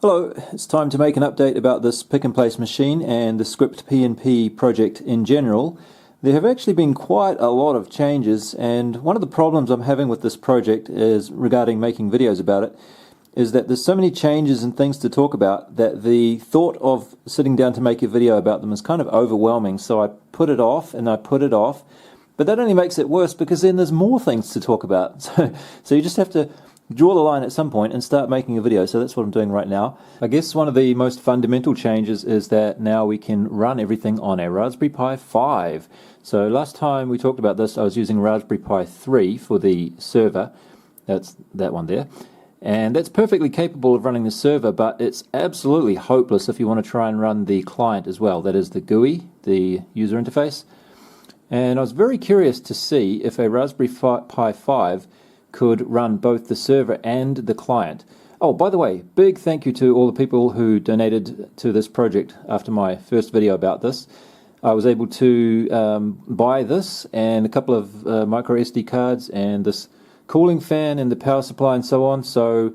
Hello, it's time to make an update about this pick and place machine and the script P&P project in general. There have actually been quite a lot of changes, and one of the problems I'm having with this project is regarding making videos about it, is that there's so many changes and things to talk about that the thought of sitting down to make a video about them is kind of overwhelming. So I put it off and I put it off, but that only makes it worse because then there's more things to talk about. So you just have to draw the line at some point and start making a video. So that's what I'm doing right now. I guess one of the most fundamental changes is that now we can run everything on a Raspberry Pi 5. So last time we talked about this, I was using Raspberry Pi 3 for the server. That's that one there. And that's perfectly capable of running the server, but it's absolutely hopeless if you want to try and run the client as well. That is the GUI, the user interface. And I was very curious to see if a Raspberry Pi 5 could run both the server and the client. Oh, by the way, big thank you to all the people who donated to this project after my first video about this. I was able to buy this and a couple of micro SD cards and this cooling fan and the power supply and so on, so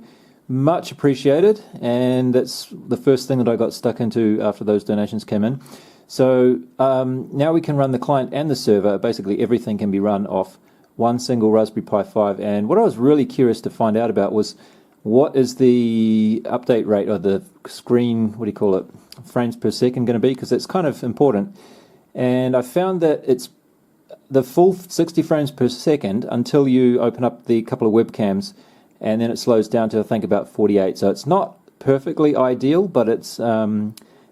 much appreciated, and that's the first thing that I got stuck into after those donations came in. So now we can run the client and the server. Basically everything can be run off one single Raspberry Pi 5, and what I was really curious to find out about was what is the update rate of the screen, what do you call it, frames per second going to be, because it's kind of important. And I found that it's the full 60 frames per second until you open up the couple of webcams, and then it slows down to I think about 48. So it's not perfectly ideal, but it's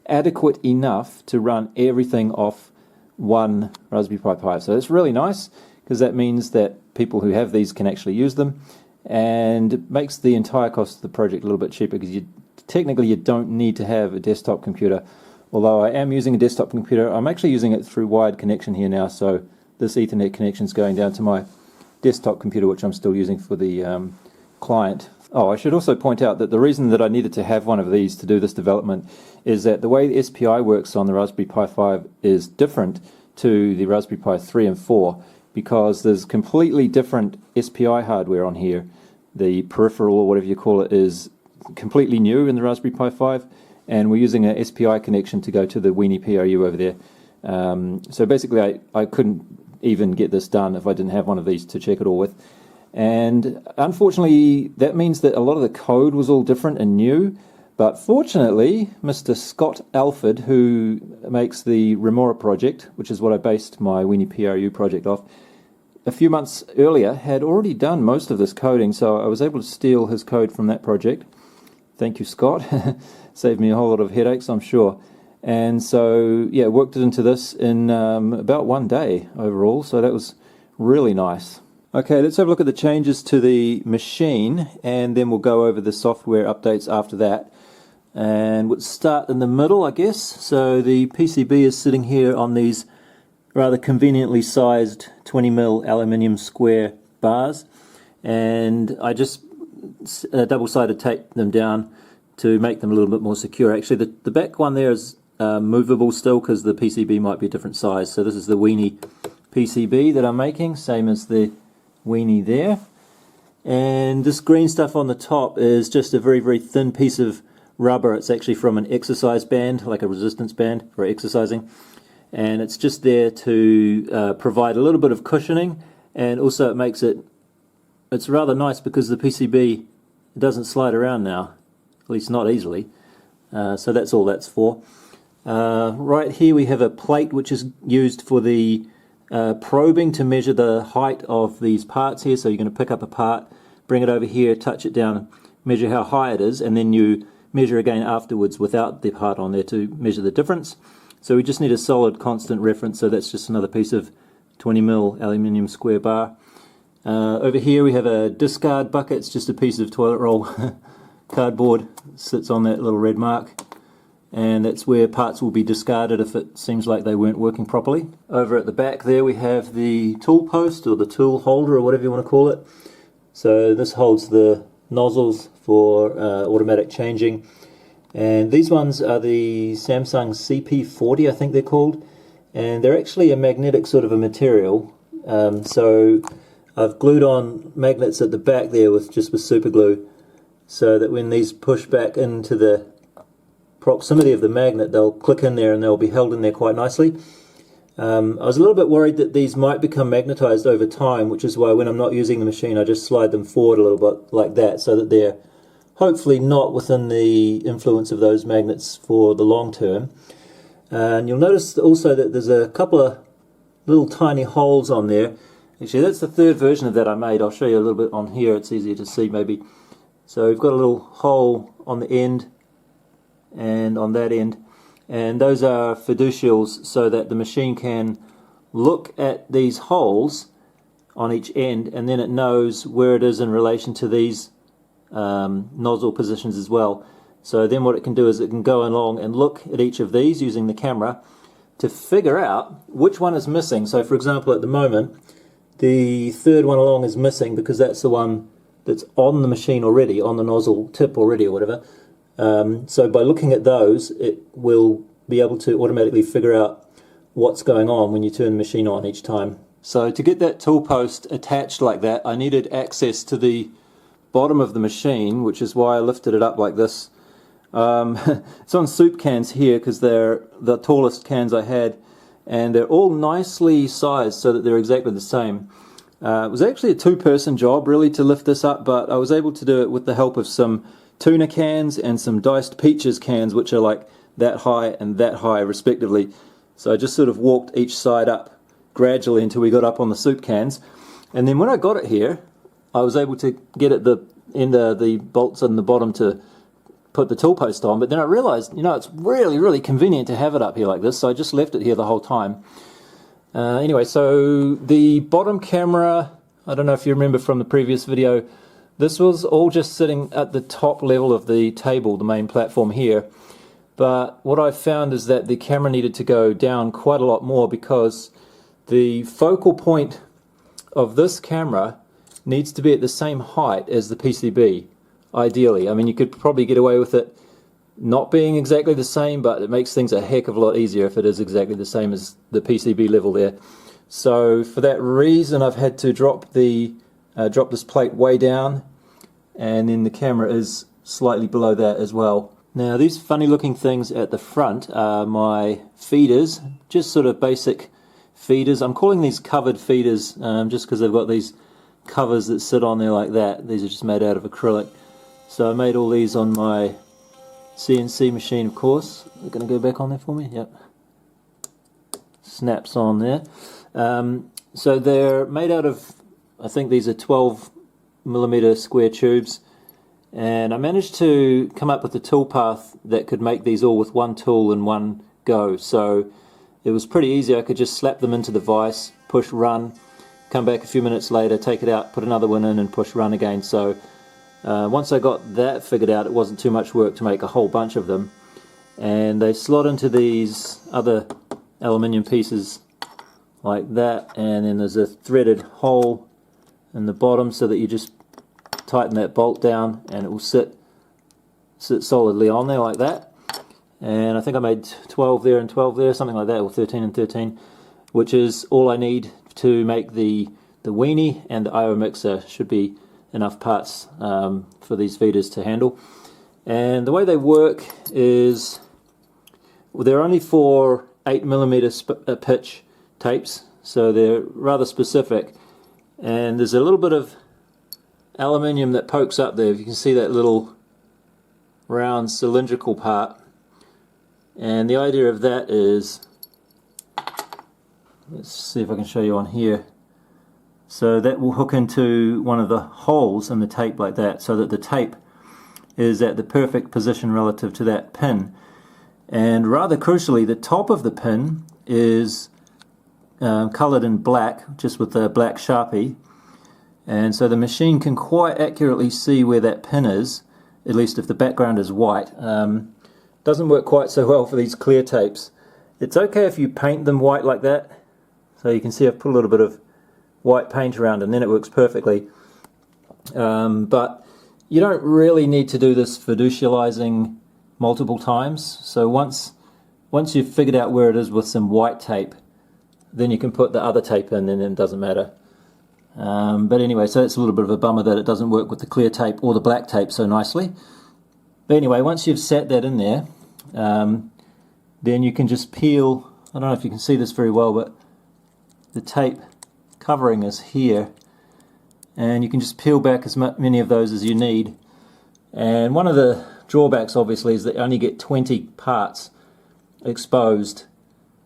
adequate enough to run everything off one Raspberry Pi 5. So it's really nice, because that means that people who have these can actually use them, and it makes the entire cost of the project a little bit cheaper, because technically you don't need to have a desktop computer. Although I am using a desktop computer, I'm actually using it through wired connection here now, so this Ethernet connection is going down to my desktop computer, which I'm still using for the client. Oh, I should also point out that the reason that I needed to have one of these to do this development is that the way the SPI works on the Raspberry Pi 5 is different to the Raspberry Pi 3 and 4, because there's completely different SPI hardware on here. The peripheral, or whatever you call it, is completely new in the Raspberry Pi 5, and we're using a SPI connection to go to the weenie PRU over there. So basically I couldn't even get this done if I didn't have one of these to check it all with. And unfortunately that means that a lot of the code was all different and new, but fortunately Mr. Scott Alford, who makes the Remora project, which is what I based my weenie PRU project off, a few months earlier had already done most of this coding, so I was able to steal his code from that project. Thank you, Scott. Saved me a whole lot of headaches, I'm sure. And so yeah, worked it into this in about one day overall, so that was really nice. Okay, let's have a look at the changes to the machine, and then we'll go over the software updates after that. And we'll start in the middle, I guess. So the PCB is sitting here on these rather conveniently sized 20mm aluminium square bars, and I just double-sided taped them down to make them a little bit more secure. Actually, the back one there is movable still, because the PCB might be a different size. So this is the weenie PCB that I'm making, same as the weenie there. And this green stuff on the top is just a very, very thin piece of rubber. It's actually from an exercise band, like a resistance band for exercising. And it's just there to provide a little bit of cushioning, and also it makes it's rather nice because the PCB doesn't slide around now, at least not easily. So that's all that's for. Right here we have a plate which is used for the probing to measure the height of these parts here. So you're going to pick up a part, bring it over here, touch it down, measure how high it is, and then you measure again afterwards without the part on there to measure the difference. So we just need a solid constant reference, so that's just another piece of 20mm aluminium square bar. Over here we have a discard bucket. It's just a piece of toilet roll cardboard, sits on that little red mark, and that's where parts will be discarded if it seems like they weren't working properly. Over at the back there we have the tool post, or the tool holder, or whatever you want to call it. So this holds the nozzles for automatic changing, and these ones are the Samsung CP40, I think they're called, and they're actually a magnetic sort of a material. So I've glued on magnets at the back there with super glue, so that when these push back into the proximity of the magnet, they'll click in there and they'll be held in there quite nicely. I was a little bit worried that these might become magnetized over time, which is why when I'm not using the machine I just slide them forward a little bit like that, so that they're hopefully not within the influence of those magnets for the long term. And you'll notice also that there's a couple of little tiny holes on there. Actually, that's the third version of that I made. I'll show you a little bit on here, it's easier to see maybe. So we've got a little hole on the end and on that end, and those are fiducials so that the machine can look at these holes on each end, and then it knows where it is in relation to these nozzle positions as well. So then what it can do is it can go along and look at each of these using the camera to figure out which one is missing. So for example, at the moment the third one along is missing because that's the one that's on the machine already, on the nozzle tip already or whatever. So by looking at those, it will be able to automatically figure out what's going on when you turn the machine on each time. So to get that tool post attached like that, I needed access to the bottom of the machine, which is why I lifted it up like this. It's on soup cans here because they're the tallest cans I had, and they're all nicely sized so that they're exactly the same. It was actually a two-person job really to lift this up, but I was able to do it with the help of some tuna cans and some diced peaches cans, which are like that high and that high respectively. So I just sort of walked each side up gradually until we got up on the soup cans, and then when I got it here I was able to get at the end of the bolts on the bottom to put the tool post on, but then I realized, you know, it's really convenient to have it up here like this, so I just left it here the whole time. Anyway, so the bottom camera, I don't know if you remember from the previous video, this was all just sitting at the top level of the table, the main platform here. But what I found is that the camera needed to go down quite a lot more because the focal point of this camera needs to be at the same height as the PCB, ideally. I mean, you could probably get away with it not being exactly the same, but it makes things a heck of a lot easier if it is exactly the same as the PCB level there. So for that reason I've had to drop this plate way down, and then the camera is slightly below that as well. Now these funny looking things at the front are my feeders, just sort of basic feeders. I'm calling these covered feeders just because they've got these covers that sit on there like that. These are just made out of acrylic. So I made all these on my CNC machine, of course. They're going to go back on there for me. Yep. Snaps on there. So they're made out of, I think these are 12mm square tubes, and I managed to come up with a tool path that could make these all with one tool in one go. So it was pretty easy. I could just slap them into the vise, push run, come back a few minutes later, take it out, put another one in and push run again. So once I got that figured out, it wasn't too much work to make a whole bunch of them. And they slot into these other aluminium pieces like that, and then there's a threaded hole in the bottom so that you just tighten that bolt down and it will sit solidly on there like that. And I think I made 12 there and 12 there, something like that, or 13 and 13, which is all I need to make the weenie, and the I/O mixer should be enough parts for these feeders to handle. And the way they work is, well, they're only for 8mm pitch tapes, so they're rather specific, and there's a little bit of aluminium that pokes up there. If you can see that little round cylindrical part, and the idea of that is, let's see if I can show you on here. So that will hook into one of the holes in the tape like that, so that the tape is at the perfect position relative to that pin. And rather crucially, the top of the pin is coloured in black, just with a black Sharpie, and so the machine can quite accurately see where that pin is, at least if the background is white. Doesn't work quite so well for these clear tapes. It's okay if you paint them white like that, so you can see I've put a little bit of white paint around and then it works perfectly. But you don't really need to do this fiducializing multiple times. So once you've figured out where it is with some white tape, then you can put the other tape in and it doesn't matter. But anyway, so it's a little bit of a bummer that it doesn't work with the clear tape or the black tape so nicely. But anyway, once you've set that in there, then you can just peel, I don't know if you can see this very well, but the tape covering is here, and you can just peel back as many of those as you need. And one of the drawbacks obviously is that you only get 20 parts exposed,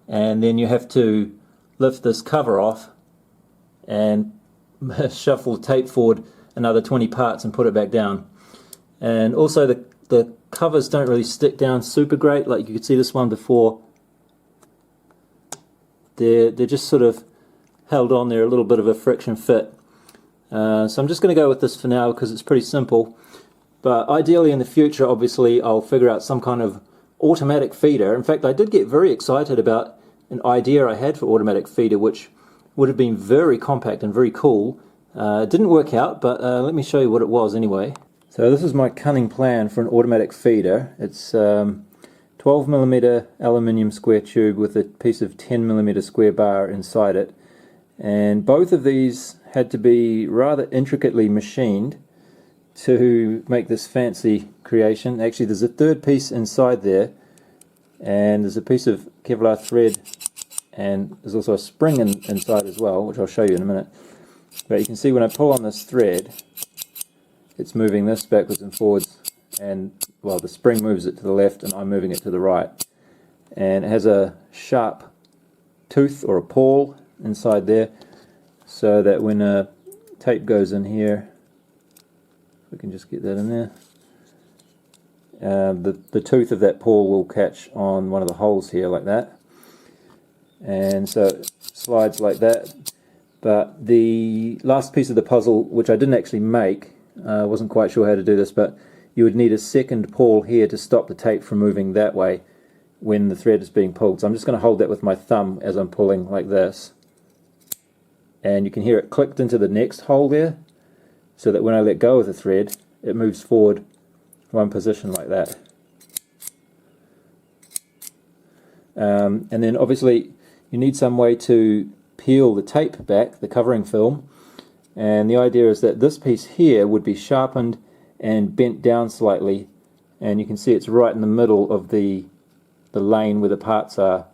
and then you have to lift this cover off and shuffle the tape forward another 20 parts and put it back down. And also the covers don't really stick down super great. Like you could see this one before, they're just sort of held on there, a little bit of a friction fit. So I'm just going to go with this for now because it's pretty simple. But ideally in the future, obviously, I'll figure out some kind of automatic feeder. In fact, I did get very excited about an idea I had for automatic feeder, which would have been very compact and very cool. It didn't work out, but let me show you what it was anyway. So this is my cunning plan for an automatic feeder. It's 12mm aluminium square tube with a piece of 10mm square bar inside it. And both of these had to be rather intricately machined to make this fancy creation. Actually, there's a third piece inside there, and there's a piece of Kevlar thread, and there's also a spring inside as well, which I'll show you in a minute. But you can see when I pull on this thread, it's moving this backwards and forwards, and well, the spring moves it to the left and I'm moving it to the right. And it has a sharp tooth or a pawl inside there, so that when a tape goes in here, we can just get that in there, the tooth of that pawl will catch on one of the holes here like that, and so it slides like that. But the last piece of the puzzle, which I didn't actually make, I wasn't quite sure how to do this, but you would need a second pawl here to stop the tape from moving that way when the thread is being pulled. So I'm just going to hold that with my thumb as I'm pulling like this, and you can hear it clicked into the next hole there, so that when I let go of the thread, it moves forward one position like that. And then obviously you need some way to peel the tape back, the covering film, and the idea is that this piece here would be sharpened and bent down slightly, and you can see it's right in the middle of the lane where the parts are.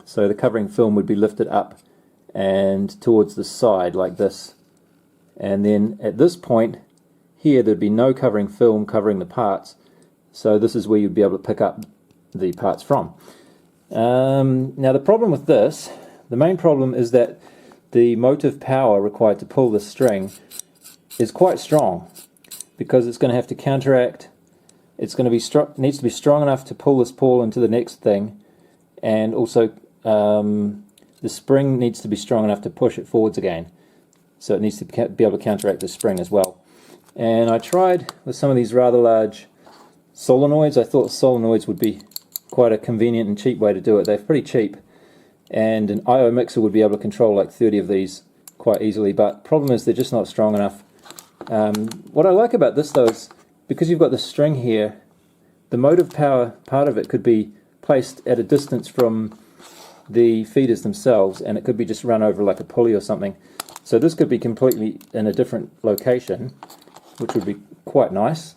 So the covering film would be lifted up and towards the side like this. And then at this point here, there'd be no covering film covering the parts, so this is where you'd be able to pick up the parts from. Now the problem with this, the main problem is that the motive power required to pull the string is quite strong, because it's going to have to counteract, it's going to be needs to be strong enough to pull this pawl into the next thing, and also the spring needs to be strong enough to push it forwards again. So it needs to be able to counteract the spring as well. And I tried with some of these rather large solenoids. I thought solenoids would be quite a convenient and cheap way to do it. They're pretty cheap, and an I/O mixer would be able to control like 30 of these quite easily, but problem is they're just not strong enough. What I like about this though is, because you've got the string here, the motive power part of it could be placed at a distance from the feeders themselves, and it could be just run over like a pulley or something. So this could be completely in a different location, which would be quite nice.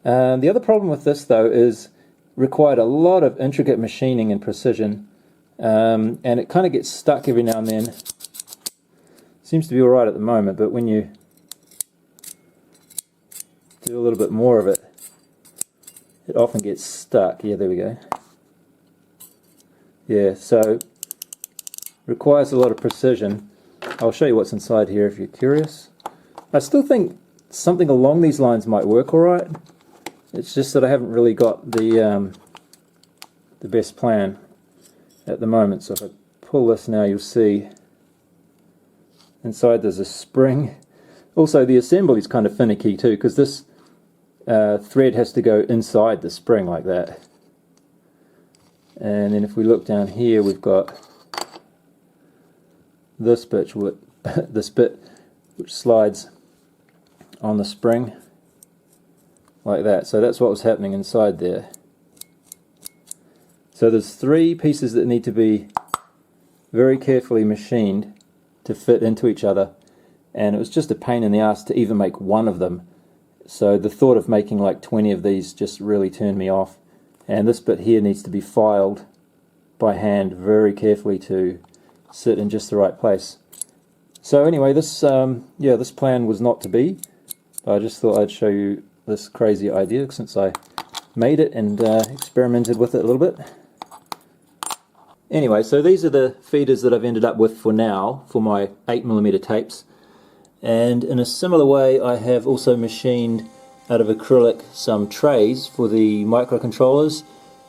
The other problem with this though is required a lot of intricate machining and precision, and it kind of gets stuck every now and then. Seems to be alright at the moment, but when you do a little bit more of it, it often gets stuck. Yeah, there we go. Yeah, so requires a lot of precision. I'll show you what's inside here if you're curious. I still think something along these lines might work alright. It's just that I haven't really got the best plan at the moment. So if I pull this now, you'll see inside there's a spring. Also the assembly is kind of finicky too, because this thread has to go inside the spring like that. And then if we look down here, we've got this bit, which slides on the spring like that. So that's what was happening inside there. So there's three pieces that need to be very carefully machined to fit into each other, and it was just a pain in the ass to even make one of them. So the thought of making like 20 of these just really turned me off. And this bit here needs to be filed by hand very carefully to sit in just the right place. So anyway, this this plan was not to be. I just thought I'd show you this crazy idea since I made it and experimented with it a little bit. Anyway, so these are the feeders that I've ended up with for now for my 8mm tapes. And in a similar way, I have also machined out of acrylic some trays for the microcontrollers,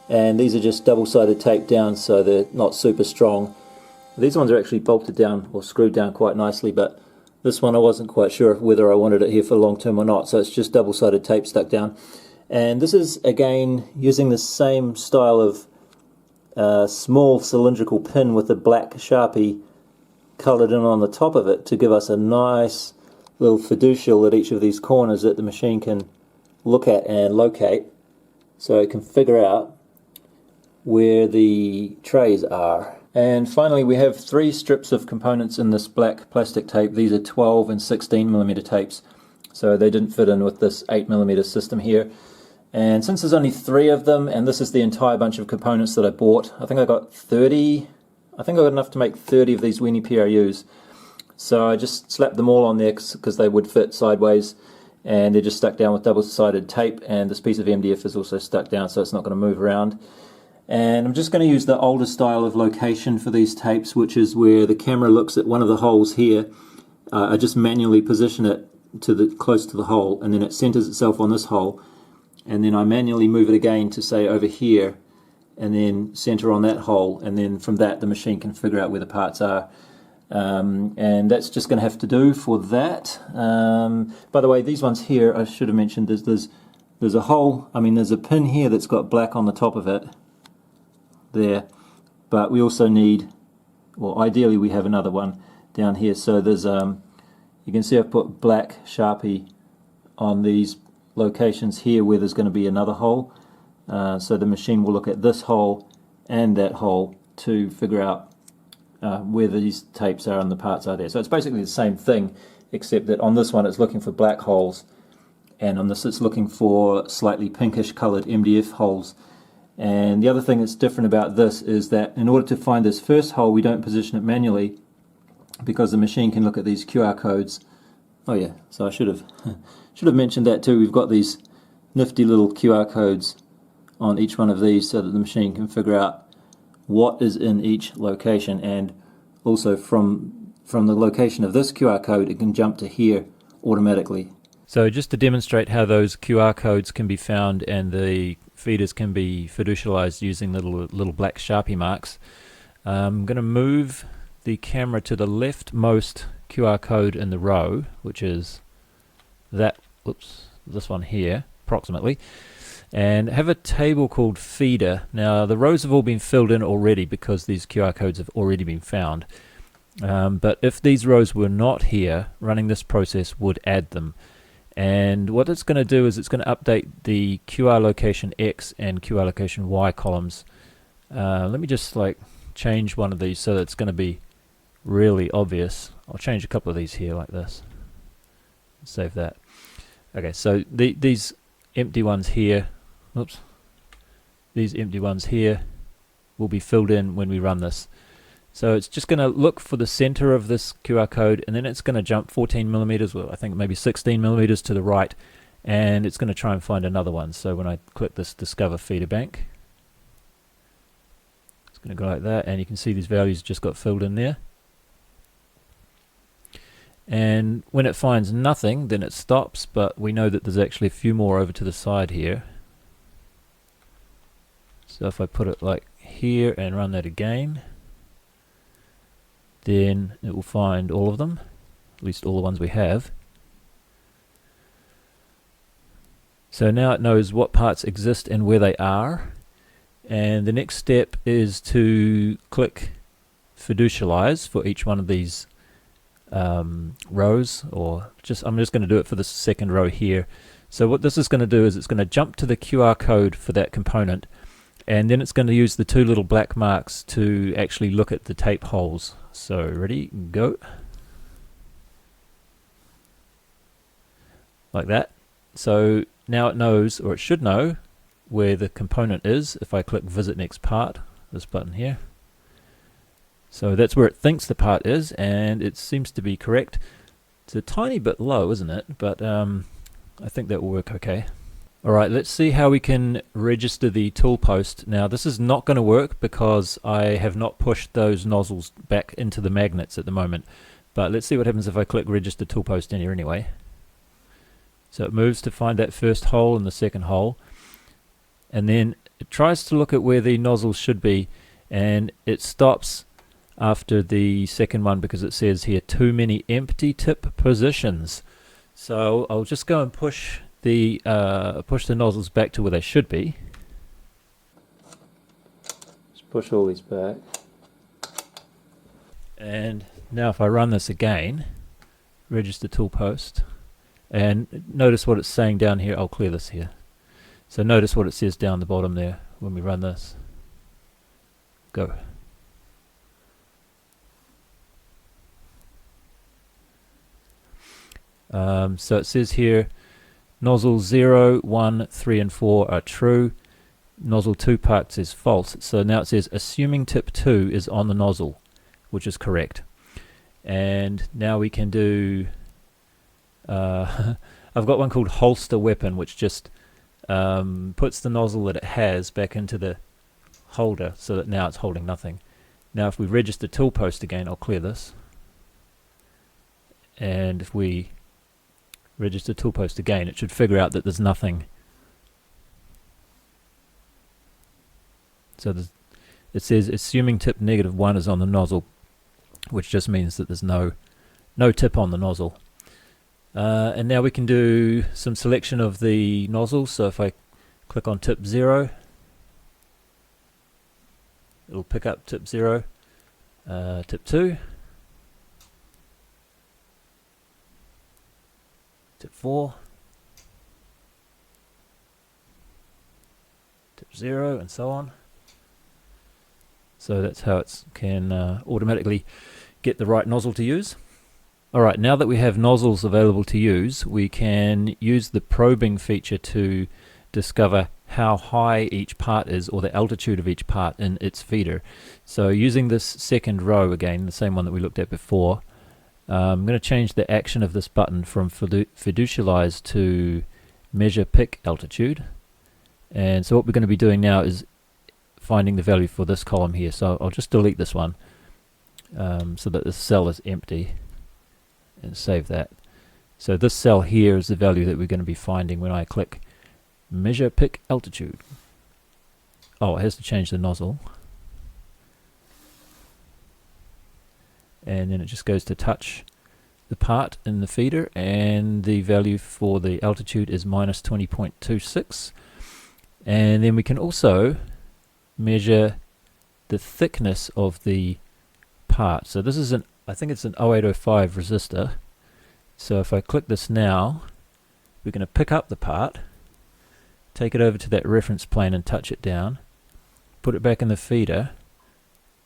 and these are just double-sided tape down, so they're not super strong. These ones are actually bolted down or screwed down quite nicely, but this one I wasn't quite sure whether I wanted it here for long term or not, so it's just double-sided tape stuck down. And this is again using the same style of small cylindrical pin with a black Sharpie coloured in on the top of it to give us a nice little fiducial at each of these corners that the machine can look at and locate, so it can figure out where the trays are. And finally, we have 3 strips of components in this black plastic tape. These are 12 and 16mm tapes, so they didn't fit in with this 8mm system here. And since there's only 3 of them, and this is the entire bunch of components that I bought, I think I got 30. I think I got enough to make 30 of these weenie PRUs. So I just slapped them all on there because they would fit sideways, and they're just stuck down with double-sided tape, and this piece of MDF is also stuck down so it's not going to move around. And I'm just going to use the older style of location for these tapes, which is where the camera looks at one of the holes here. I just manually position it to close to the hole, and then it centers itself on this hole, and then I manually move it again to say over here, and then center on that hole, and then from that the machine can figure out where the parts are. And that's just going to have to do for that. By the way, these ones here, I should have mentioned, there's a hole, there's a pin here that's got black on the top of it there, but we also need, well, ideally we have another one down here. So there's you can see I've put black Sharpie on these locations here where there's going to be another hole, so the machine will look at this hole and that hole to figure out where these tapes are and the parts are there. So it's basically the same thing, except that on this one it's looking for black holes, and on this it's looking for slightly pinkish coloured MDF holes. And the other thing that's different about this is that in order to find this first hole, we don't position it manually, because the machine can look at these QR codes. Oh yeah, so I should have mentioned that too. We've got these nifty little QR codes on each one of these so that the machine can figure out what is in each location, and also from the location of this QR code it can jump to here automatically. So just to demonstrate how those QR codes can be found and the feeders can be fiducialized using little black Sharpie marks, I'm going to move the camera to the leftmost QR code in the row, which is that, this one here approximately, and have a table called feeder. Now the rows have all been filled in already because these QR codes have already been found, but if these rows were not here, running this process would add them. And what it's going to do is it's going to update the QR location X and QR location Y columns. Let me just change one of these so that it's going to be really obvious. I'll change a couple of these here like this. Save that. Okay, so these empty ones here, these empty ones here will be filled in when we run this. So it's just going to look for the center of this QR code, and then it's going to jump 14mm, well, I think maybe 16mm to the right, and it's going to try and find another one. So when I click this Discover Feeder Bank, it's going to go like that, and you can see these values just got filled in there. And when it finds nothing, then it stops, but we know that there's actually a few more over to the side here. So if I put it like here and run that again, then it will find all of them, at least all the ones we have. So now it knows what parts exist and where they are, and the next step is to click fiducialize for each one of these rows, or I'm just going to do it for the second row here. So what this is going to do is it's going to jump to the QR code for that component, and then it's going to use the 2 little black marks to actually look at the tape holes. So ready, go. like that. So now it knows, or it should know, where the component is if I click Visit Next Part, this button here. So that's where it thinks the part is, and it seems to be correct. It's a tiny bit low, isn't it? But I think that will work okay. Alright, let's see how we can register the tool post. Now this is not going to work because I have not pushed those nozzles back into the magnets at the moment. But let's see what happens if I click Register Tool Post in here anyway. So it moves to find that first hole and the second hole, and then it tries to look at where the nozzles should be, and it stops after the second one because it says here too many empty tip positions. So I'll just go and push the nozzles back to where they should be. Just push all these back, and now if I run this again, register tool post, and notice what it's saying down here. I'll clear this here. So notice what it says down the bottom there when we run this. Go. So it says here nozzle 0, 1, 3 and 4 are true. Nozzle 2 parts is false. So now it says assuming tip 2 is on the nozzle, which is correct. And now we can do I've got one called holster weapon, which just puts the nozzle that it has back into the holder so that now it's holding nothing. Now if we register tool post again, I'll clear this, and if we register tool post again, it should figure out that there's nothing. So it says assuming tip -1 is on the nozzle, which just means that there's no tip on the nozzle. And now we can do some selection of the nozzles. So if I click on tip 0, it'll pick up tip 0, tip 2, tip 4, tip 0, and so on. So that's how it can automatically get the right nozzle to use. Alright, now that we have nozzles available to use, we can use the probing feature to discover how high each part is, or the altitude of each part in its feeder. So using this second row again, the same one that we looked at before, I'm going to change the action of this button from fiducialize to measure pick altitude. And so what we're going to be doing now is finding the value for this column here. So I'll just delete this one so that this cell is empty, and save that. So this cell here is the value that we're going to be finding when I click measure pick altitude. Oh, it has to change the nozzle, and then it just goes to touch the part in the feeder, and the value for the altitude is -20.26. And then we can also measure the thickness of the part. So this is I think it's an 0805 resistor. So if I click this now, we're going to pick up the part, take it over to that reference plane and touch it down, put it back in the feeder,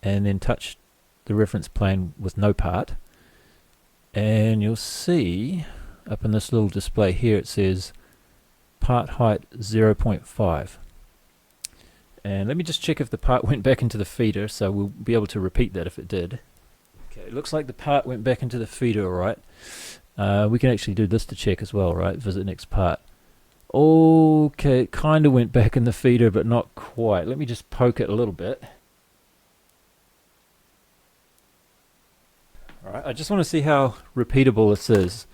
and then touch the reference plane with no part. And you'll see up in this little display here it says part height 0.5. And let me just check if the part went back into the feeder, so we'll be able to repeat that if it did. Okay, it looks like the part went back into the feeder, alright. We can actually do this to check as well, right? Visit next part. Okay, it kind of went back in the feeder, but not quite. Let me just poke it a little bit. Alright, I just want to see how repeatable this is.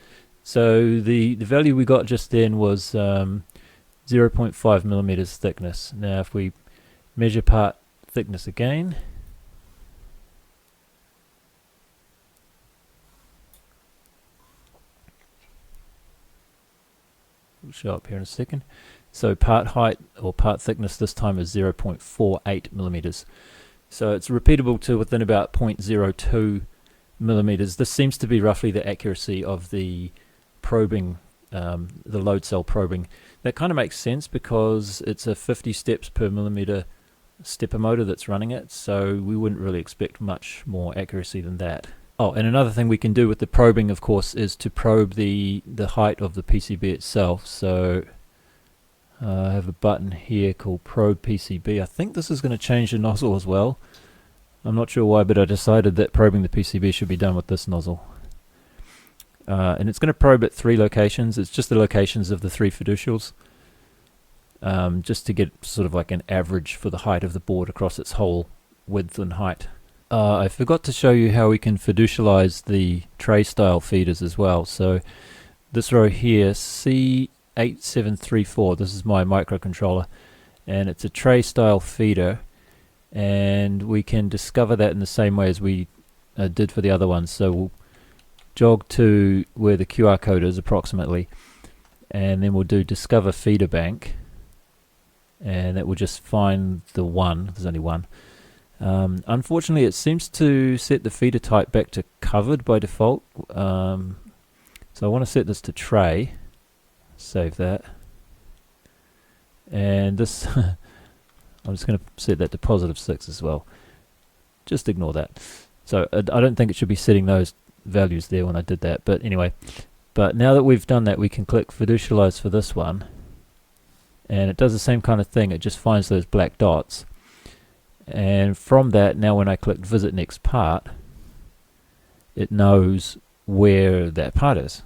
So the value we got just then was 0.5 millimeters thickness. Now if we measure part thickness again, it'll show up here in a second. So part height or part thickness this time is 0.48 millimeters. So it's repeatable to within about 0.02 millimeters. This seems to be roughly the accuracy of the probing, the load cell probing. That kind of makes sense because it's a 50 steps per millimeter stepper motor that's running it, so we wouldn't really expect much more accuracy than that. Oh, and another thing we can do with the probing, of course, is to probe the height of the PCB itself. So I have a button here called Probe PCB. I think this is going to change the nozzle as well. I'm not sure why, but I decided that probing the PCB should be done with this nozzle. And it's going to probe at 3 locations. It's just the locations of the 3 fiducials, just to get sort of like an average for the height of the board across its whole width and height. I forgot to show you how we can fiducialize the tray style feeders as well. So this row here, C8734, this is my microcontroller, and it's a tray style feeder, and we can discover that in the same way as we did for the other ones. So we'll jog to where the QR code is approximately, and then we'll do discover feeder bank, and that will just find the one. There's only one. Unfortunately, it seems to set the feeder type back to covered by default. So I want to set this to tray. Save that. And this, I'm just going to set that to +6 as well. Just ignore that. So I don't think it should be setting those values there when I did that. But anyway, but now that we've done that, we can click fiducialize for this one. And it does the same kind of thing. It just finds those black dots. And from that, now when I click visit next part, it knows where that part is.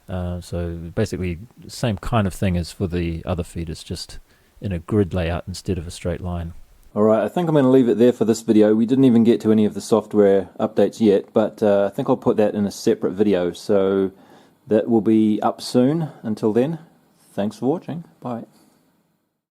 So basically the same kind of thing as for the other feeders, just in a grid layout instead of a straight line. Alright, I think I'm going to leave it there for this video. We didn't even get to any of the software updates yet, but I think I'll put that in a separate video, so that will be up soon. Until then, thanks for watching. Bye.